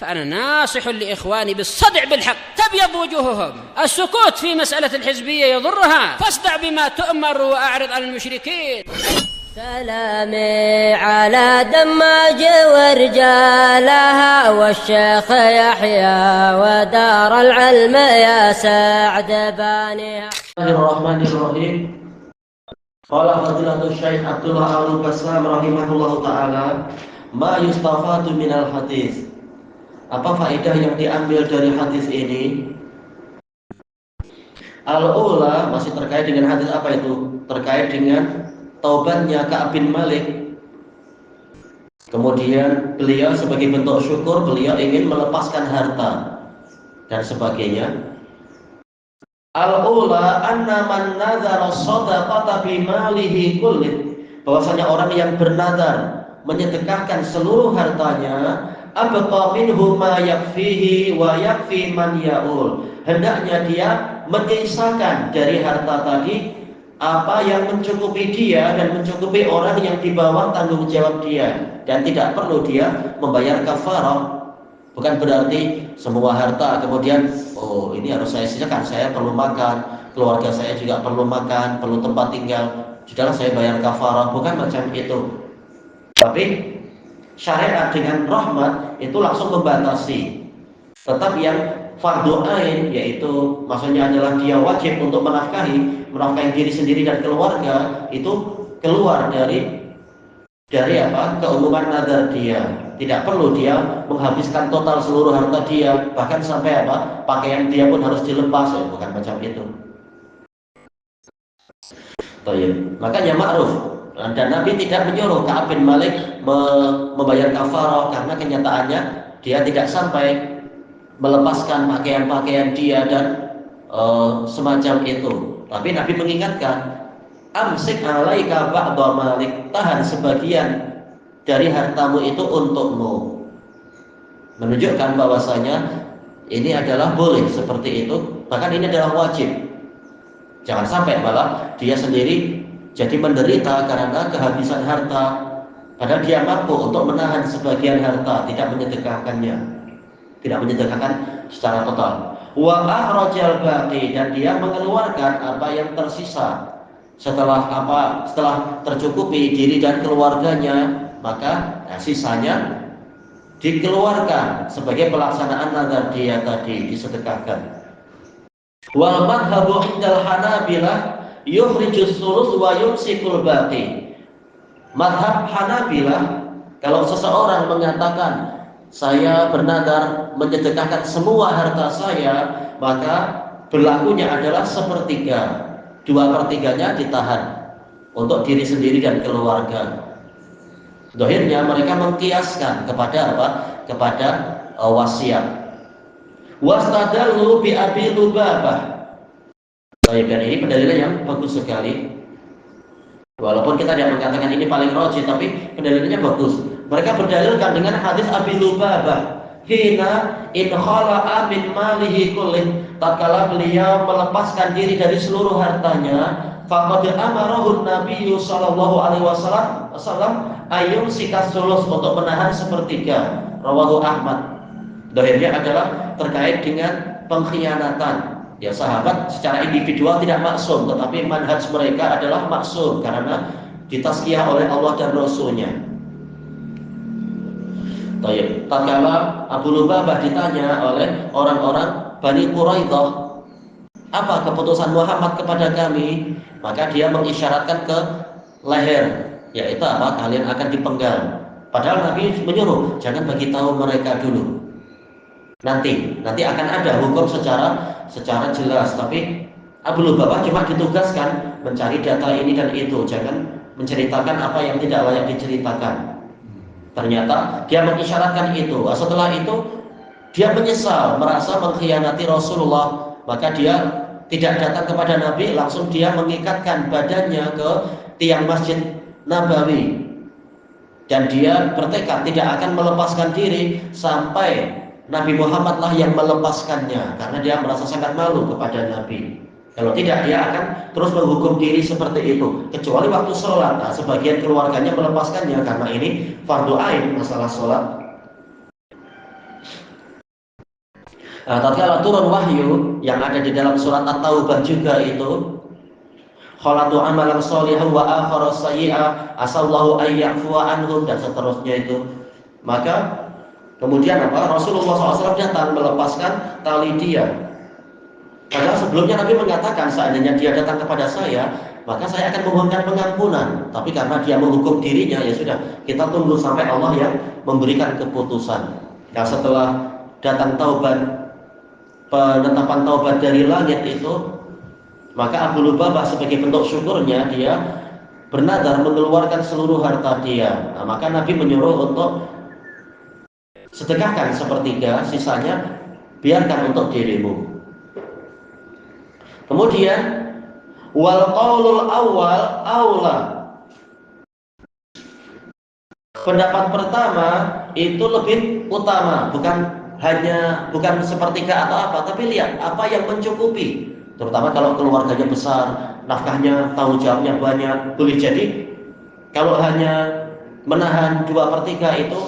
فأنا ناصح لإخواني بالصدع بالحق تبيض وجوههم. السكوت في مسألة الحزبية يضرها، فاصدع بما تؤمر وأعرض عن المشركين. سلامي على دماج ورجالها والشيخ يحيى ودار العلم يا سعد بانيها. Bismillahirrahmanirrahim. Qala fadilatul Syekh Abdullah Al-Bassam rahimahullahu taala, ma yustafadu minal hadis. Apa faedah yang diambil dari hadis ini? Al-ula masih terkait dengan hadis apa itu? Terkait dengan taubatnya Ka'ab bin Malik. Kemudian beliau sebagai bentuk syukur beliau ingin melepaskan harta dan sebagainya. Al-ula anna man nadhara shadaqata bi malihi kulli, bahwasanya orang yang bernadar menyedekahkan seluruh hartanya, abqa minhu ma yakfihi wa yakfi man yaul, hendaknya dia menyisakan dari harta tadi apa yang mencukupi dia dan mencukupi orang yang di bawah tanggung jawab dia, dan tidak perlu dia membayar kafarah. Bukan berarti semua harta kemudian oh ini harus saya sisakan, saya perlu makan, keluarga saya juga perlu makan, perlu tempat tinggal, sudahlah saya bayar kafarah. Bukan macam itu. Tapi syariat dengan rahmat itu langsung membatasi. Tetap yang fardu ain, yaitu maksudnya adalah dia wajib untuk menafkahi diri sendiri dan keluarga, itu keluar dari apa? Keumuman nadar dia. Tidak perlu dia menghabiskan total seluruh harta dia, bahkan sampai apa? Pakaian dia pun harus dilepas, ya, bukan macam itu. Makanya ma'ruf, dan Nabi tidak menyuruh Ka'ab bin Malik membayar kafarah, karena kenyataannya dia tidak sampai melepaskan pakaian-pakaian dia dan semacam itu. Tapi Nabi mengingatkan, amsik alaika ba'dha malik, tahan sebagian dari hartamu itu untukmu. Menunjukkan bahwasanya ini adalah boleh seperti itu, bahkan ini adalah wajib. Jangan sampai malah dia sendiri jadi menderita karena kehabisan harta, padahal dia mampu untuk menahan sebagian harta, tidak menyedekahkannya, tidak menyedekahkan secara total. Wa akhrajal baqi, dan dia mengeluarkan apa yang tersisa setelah tercukupi diri dan keluarganya, maka sisanya dikeluarkan sebagai pelaksanaan nazar dia tadi, disedekahkan. Wal madhabu indal Hanabilah yukhrijus sulus wa yumsikul baqi. Madhab Hanabilah, kalau seseorang mengatakan saya bernadar menyedekahkan semua harta saya, maka berlakunya adalah sepertiga, 2/3-nya ditahan untuk diri sendiri dan keluarga. Dohirnya mereka mengkiaskan kepada apa? Kepada wasiat. Wastadallu bi Abi Lubabah. Dan ini pendalilan yang bagus sekali. Walaupun kita tidak mengatakan ini paling rajih, tapi pendalilannya bagus. Mereka berdalilkan dengan hadis Abi Lubabah, hina in khala'a min malihi kullin, tatkala beliau melepaskan diri dari seluruh hartanya, faqad amarahu Nabi sallallahu alaihi wasallam ayum sikas sulus, untuk menahan sepertiga. Rawahu Ahmad. Dohirnya adalah terkait dengan pengkhianatan. Ya, sahabat secara individual tidak maksum, tetapi manhaj mereka adalah maksum karena ditazkiyah oleh Allah dan Rasulnya. Tatkala Abu Lubabah ditanya oleh orang-orang Bani Quraidah, apa keputusan Muhammad kepada kami? Maka dia mengisyaratkan ke leher, yaitu apa? Kalian akan dipenggal. Padahal Nabi menyuruh jangan bagi tahu mereka dulu. Nanti akan ada hukum secara jelas. Tapi Abu Lubabah cuma ditugaskan mencari data ini dan itu, jangan menceritakan apa yang tidak layak diceritakan. Ternyata dia mengisyaratkan itu. Setelah itu dia menyesal, merasa mengkhianati Rasulullah, maka dia tidak datang kepada Nabi, langsung dia mengikatkan badannya ke tiang Masjid Nabawi, dan dia bertekad tidak akan melepaskan diri sampai Nabi Muhammad lah yang melepaskannya, karena dia merasa sangat malu kepada Nabi. Kalau tidak, dia akan terus menghukum diri seperti itu, kecuali waktu sholat. Nah, sebagian keluarganya melepaskannya karena ini fardu ain, masalah sholat. Tatkala turun wahyu yang ada di dalam surat At-Taubah juga itu, khalatu amalan sholihan wa akhara sayyi'a asallahu ayyafuwa anhum, dan seterusnya itu. Maka kemudian apa? Rasulullah SAW datang melepaskan tali dia. Karena sebelumnya Nabi mengatakan seandainya dia datang kepada saya, maka saya akan memohonkan pengampunan. Tapi karena dia menghukum dirinya, ya sudah, kita tunggu sampai Allah yang memberikan keputusan. Nah, setelah datang taubat, penetapan taubat dari langit itu, maka Abu Lubabah sebagai bentuk syukurnya dia bernadar mengeluarkan seluruh harta dia. Nah, maka Nabi menyuruh untuk sedekahkan sepertiga, sisanya biarkan untuk dirimu. Kemudian wal qaulul awal aula. Pendapat pertama itu lebih utama, bukan sepertiga atau apa, tapi lihat apa yang mencukupi. Terutama kalau keluarganya besar, nafkahnya, tanggung jawabnya banyak, boleh jadi kalau hanya menahan 2/3 itu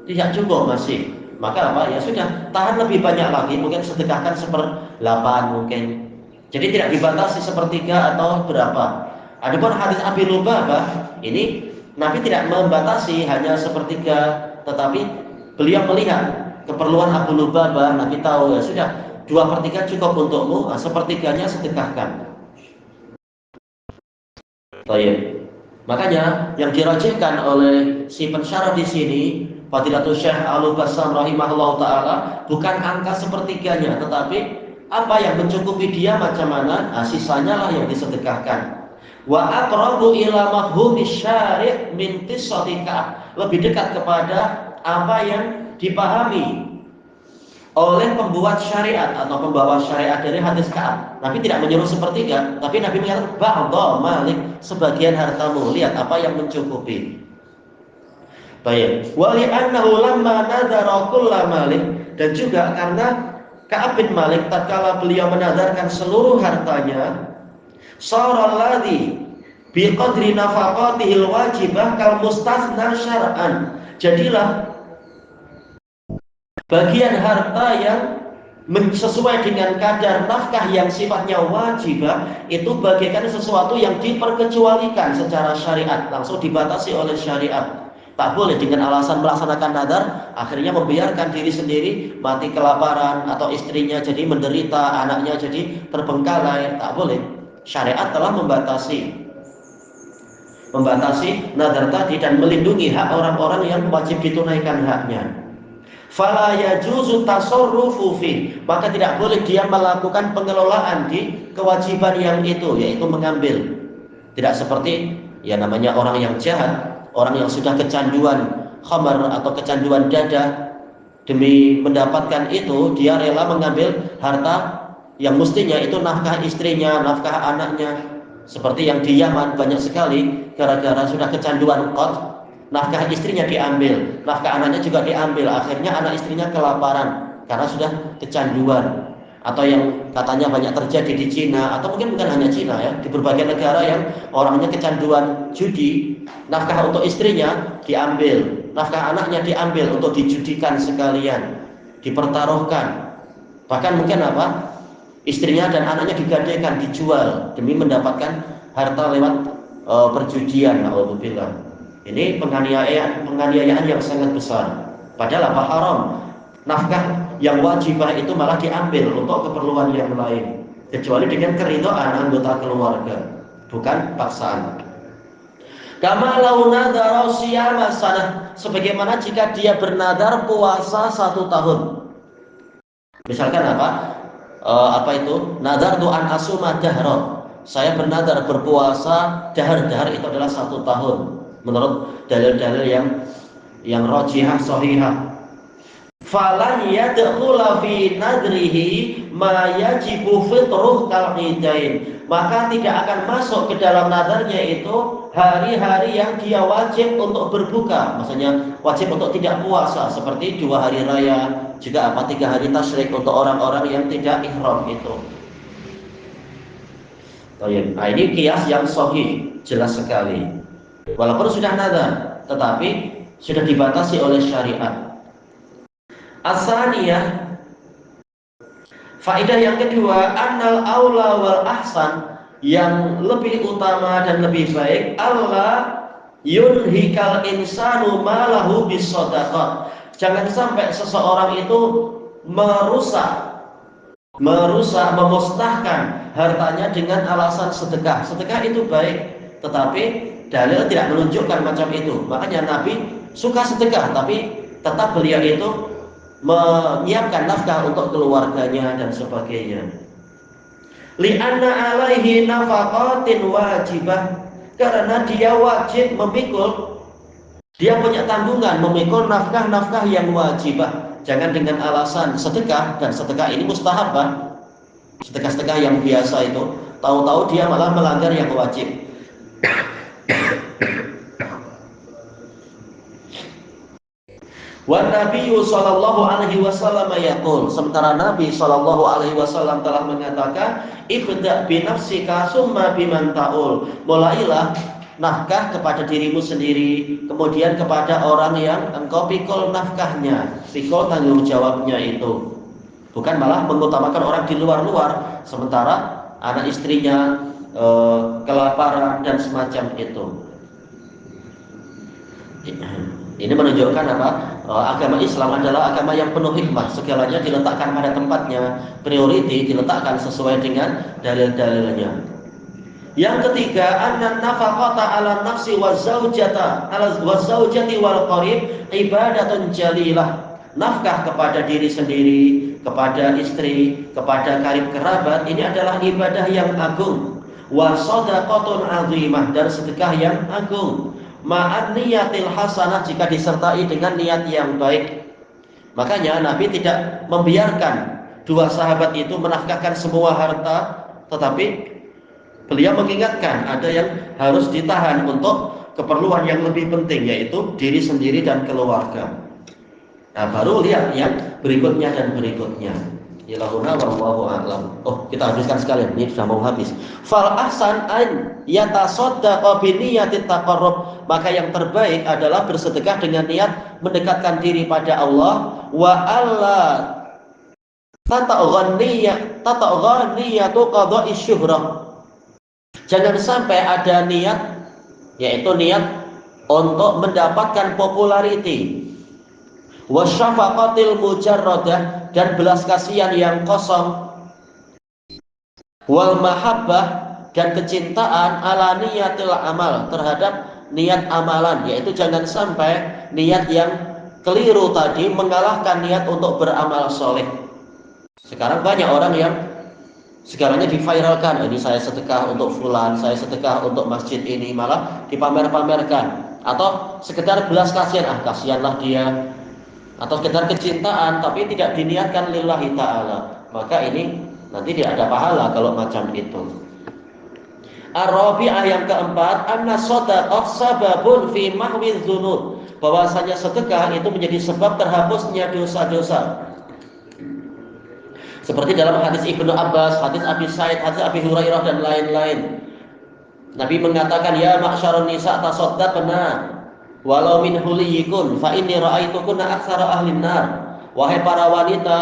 tidak cukup masih. Maka apa? Ya sudah, tahan lebih banyak lagi, mungkin sedekahkan 1/8 mungkin. Jadi tidak dibatasi sepertiga atau berapa. Adapun hadis Abi Lubabah ini Nabi tidak membatasi hanya sepertiga, tetapi beliau melihat keperluan Abu Lubabah. Nabi tahu, ya sudah, 2/3 cukup untukmu, sepertiganya sedekahkan. Baik. Makanya yang dirajihkan oleh si pensyarah di sini, Fadilatul Syekh Al-Bassam rahimahullah taala, bukan angka sepertiganya, tetapi apa yang mencukupi dia macam mana, sisanya lah yang disedekahkan. Wa aqrabu ila mafhumi syari' min qissatika, lebih dekat kepada apa yang dipahami oleh pembuat syariat atau pembawa syariat dari hadis Ka'ab. Nabi tidak menyuruh sepertiga, tapi Nabi mengatakan ba'dha malik, sebagian hartamu, lihat apa yang mencukupi. Baik. Wa li'annahu lamma nadara kulla malik, dan juga karena Ka'ab bin Malik tatkala beliau menadarkan seluruh hartanya, sara alladhi biqadri nafaqatihil wajibah kal mustathna syar'an. Jadilah bagian harta yang sesuai dengan kadar nafkah yang sifatnya wajibah itu bagaikan sesuatu yang diperkecualikan secara syariat, langsung dibatasi oleh syariat. Tak boleh dengan alasan melaksanakan nadar akhirnya membiarkan diri sendiri mati kelaparan, atau istrinya jadi menderita, anaknya jadi terbengkalai. Tak boleh. Syariat telah membatasi nadar tadi dan melindungi hak orang-orang yang wajib ditunaikan haknya. Fala yajuzu tasarrufu fi, maka tidak boleh dia melakukan pengelolaan di kewajiban yang itu, yaitu mengambil. Tidak seperti ya namanya orang yang jahat, orang yang sudah kecanduan khamar atau kecanduan dada, demi mendapatkan itu dia rela mengambil harta yang mestinya itu nafkah istrinya, nafkah anaknya. Seperti yang di Yaman banyak sekali, gara-gara sudah kecanduan qad, nafkah istrinya diambil, nafkah anaknya juga diambil, akhirnya anak istrinya kelaparan karena sudah kecanduan. Atau yang katanya banyak terjadi di Cina, atau mungkin bukan hanya Cina ya, di berbagai negara yang orangnya kecanduan judi, nafkah untuk istrinya diambil, nafkah anaknya diambil untuk dijudikan sekalian, dipertaruhkan. Bahkan mungkin apa? Istrinya dan anaknya digadaikan, dijual demi mendapatkan harta lewat perjudian. Alhamdulillah. Ini penganiayaan yang sangat besar. Padahal apa? Haram. Nafkah yang wajibah itu malah diambil untuk keperluan yang lain, kecuali dengan keridhaan anggota keluarga, bukan paksaan. Kama lau nadara siyama sanah, sebagaimana jika dia bernadar puasa 1 tahun. Misalkan apa itu? Nadar tu'an asuma dahra, saya bernadar berpuasa dahar itu adalah 1 tahun menurut dalil-dalil yang rajihah sahihah. Falan yadkhula fi nadrihi ma yajibu fitruh kal idain, maka tidak akan masuk ke dalam nadarnya itu hari-hari yang dia wajib untuk berbuka, maksudnya wajib untuk tidak puasa, seperti 2 hari raya, juga 3 hari tasyrik untuk orang-orang yang tidak ihram itu. Nah, ini kias yang sahih, jelas sekali. Walaupun sudah nadar, tetapi sudah dibatasi oleh syariat. Asaniyah, Faedah yang kedua, annal aula wal ahsan, yang lebih utama dan lebih baik, Allah yunhikal insanu malahu bisadaqah. Jangan sampai seseorang itu memusnahkan hartanya dengan alasan sedekah. Sedekah itu baik, tetapi dalil tidak menunjukkan macam itu. Makanya Nabi suka sedekah, tapi tetap beliau itu menyiapkan nafkah untuk keluarganya dan sebagainya. Li'anna alaihi nafaqatin wajibah, karena dia wajib memikul, dia punya tanggungan memikul nafkah-nafkah yang wajibah. Jangan dengan alasan sedekah, dan sedekah ini mustahabah. Sedekah-sedekah yang biasa itu, tahu-tahu dia malah melanggar yang wajib. Wa Nabiyyu sallallahu alaihi wasallam yaqul, sementara Nabi sallallahu alaihi wasallam telah mengatakan, ibda' bi nafsika summa biman ta'ul. Mulailah nafkah kepada dirimu sendiri, kemudian kepada orang yang engkau pikul nafkahnya, pikul tanggung jawabnya itu. Bukan malah mengutamakan orang di luar-luar, sementara anak istrinya kelaparan dan semacam itu. Ini menunjukkan apa? Agama Islam adalah agama yang penuh hikmah. Segalanya diletakkan pada tempatnya, priority diletakkan sesuai dengan dalil-dalilnya. Yang ketiga, anna nafaqata 'ala nafsi wa zaujati wal qarib ibadatun jalilah. Nafkah kepada diri sendiri, kepada istri, kepada karib kerabat, ini adalah ibadah yang agung. Wa shadaqatun 'azimah, dan sedekah yang agung. Ma'an niyatil hasanah, jika disertai dengan niat yang baik. Makanya Nabi tidak membiarkan dua sahabat itu menafkahkan semua harta, tetapi beliau mengingatkan ada yang harus ditahan untuk keperluan yang lebih penting, yaitu diri sendiri dan keluarga. Nah, baru lihat yang berikutnya dan berikutnya. Ilahuna wallahu a'lam. Oh, kita habiskan sekalian, ini sudah mau habis. Fal ahsan an yatasaddaqa bi niyatit taqarrub, maka yang terbaik adalah bersedekah dengan niat mendekatkan diri pada Allah. Wa alla tataghaniyatu qada'i syuhrah. Jangan sampai ada niat, yaitu niat untuk mendapatkan populariti. Wa syafaqatil mujarradah, dan belas kasihan yang kosong. Wal mahabbah, dan kecintaan ala niyatil amal, terhadap niat amalan, yaitu jangan sampai niat yang keliru tadi mengalahkan niat untuk beramal soleh. Sekarang banyak orang yang segalanya diviralkan, ini saya sedekah untuk fulan, saya sedekah untuk masjid ini, malah dipamer-pamerkan. Atau sekedar belas kasihan, kasihanlah dia, atau sekedar kecintaan tapi tidak diniatkan lillahi ta'ala, maka ini nanti tidak ada pahala kalau macam itu. Ar-rabi'ah, yang keempat, anna shadaqah sababun fi mahwi dzunub, bahwasanya sedekah itu menjadi sebab terhapusnya dosa-dosa. Seperti dalam hadis Ibnu Abbas, hadis Abi Sa'id, hadis Abi Hurairah dan lain-lain. Nabi mengatakan, ya ma'syarun nisa tasaddaqna walau min huliyikun fa inni ra'aitukunna aktsara ahlin nar. Wahai para wanita,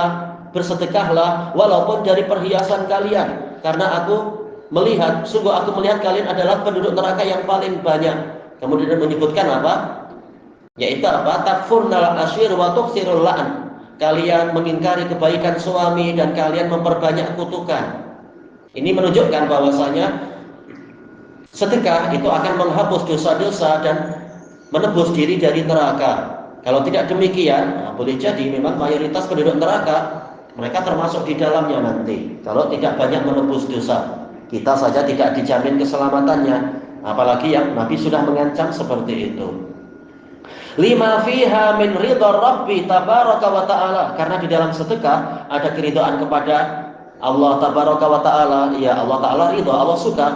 bersedekahlah walaupun dari perhiasan kalian, karena aku melihat, sungguh aku melihat kalian adalah penduduk neraka yang paling banyak. Kemudian menyebutkan apa? Yaitu apa? Takfurnal asyir wa tuksirul la'n. Kalian mengingkari kebaikan suami dan kalian memperbanyak kutukan. Ini menunjukkan bahwasanya sedekah itu akan menghapus dosa-dosa dan menebus diri dari neraka. Kalau tidak demikian, boleh jadi memang mayoritas penduduk neraka mereka termasuk di dalamnya nanti. Kalau tidak banyak menebus dosa, kita saja tidak dijamin keselamatannya, apalagi yang Nabi sudah mengancam seperti itu. Lima fiha min ridha Rabbi tabaraka wa ta'ala, karena di dalam sedekah ada keridhaan kepada Allah tabaraka wa ta'ala. Ya, Allah ta'ala ridha, Allah suka.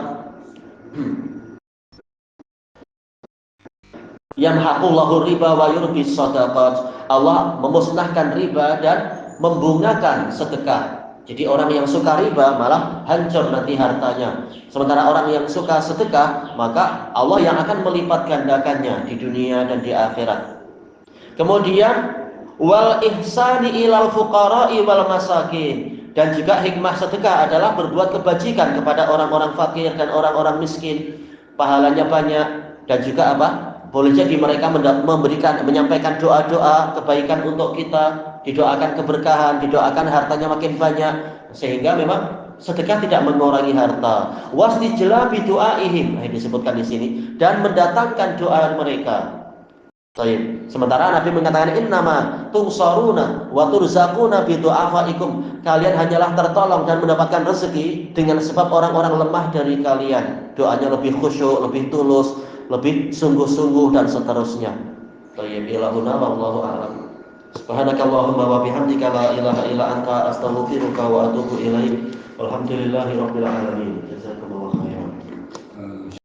Yamhaqullahu riba wa yurbis shadaqat. Allah memusnahkan riba dan membungakan sedekah. Jadi orang yang suka riba malah hancur nanti hartanya. Sementara orang yang suka sedekah, maka Allah yang akan melipat gandakannya di dunia dan di akhirat. Kemudian wal ihsani ilal fuqara'i wal masakin, Dan juga hikmah sedekah adalah berbuat kebajikan kepada orang-orang fakir dan orang-orang miskin. Pahalanya banyak. Dan juga apa? Boleh jadi mereka menyampaikan doa-doa kebaikan untuk kita, didoakan keberkahan, didoakan hartanya makin banyak, sehingga memang sedekah tidak mengurangi harta. Wastijla bi du'aihim, disebutkan di sini, dan mendatangkan doa mereka. Baik. Sementara Nabi mengatakan innama tunsaruna wa turzaquna bi du'afaikum. Kalian hanyalah tertolong dan mendapatkan rezeki dengan sebab orang-orang lemah dari kalian. Doanya lebih khusyuk, lebih tulus, lebih sungguh-sungguh dan seterusnya. Baik, ilahuna wallahu a'lam. Subhanakallahumma wa bihamdika la ilaha illa anta astaghfiruka wa atubu ilaik. Walhamdulillahirabbil alamin. Jazakumullah.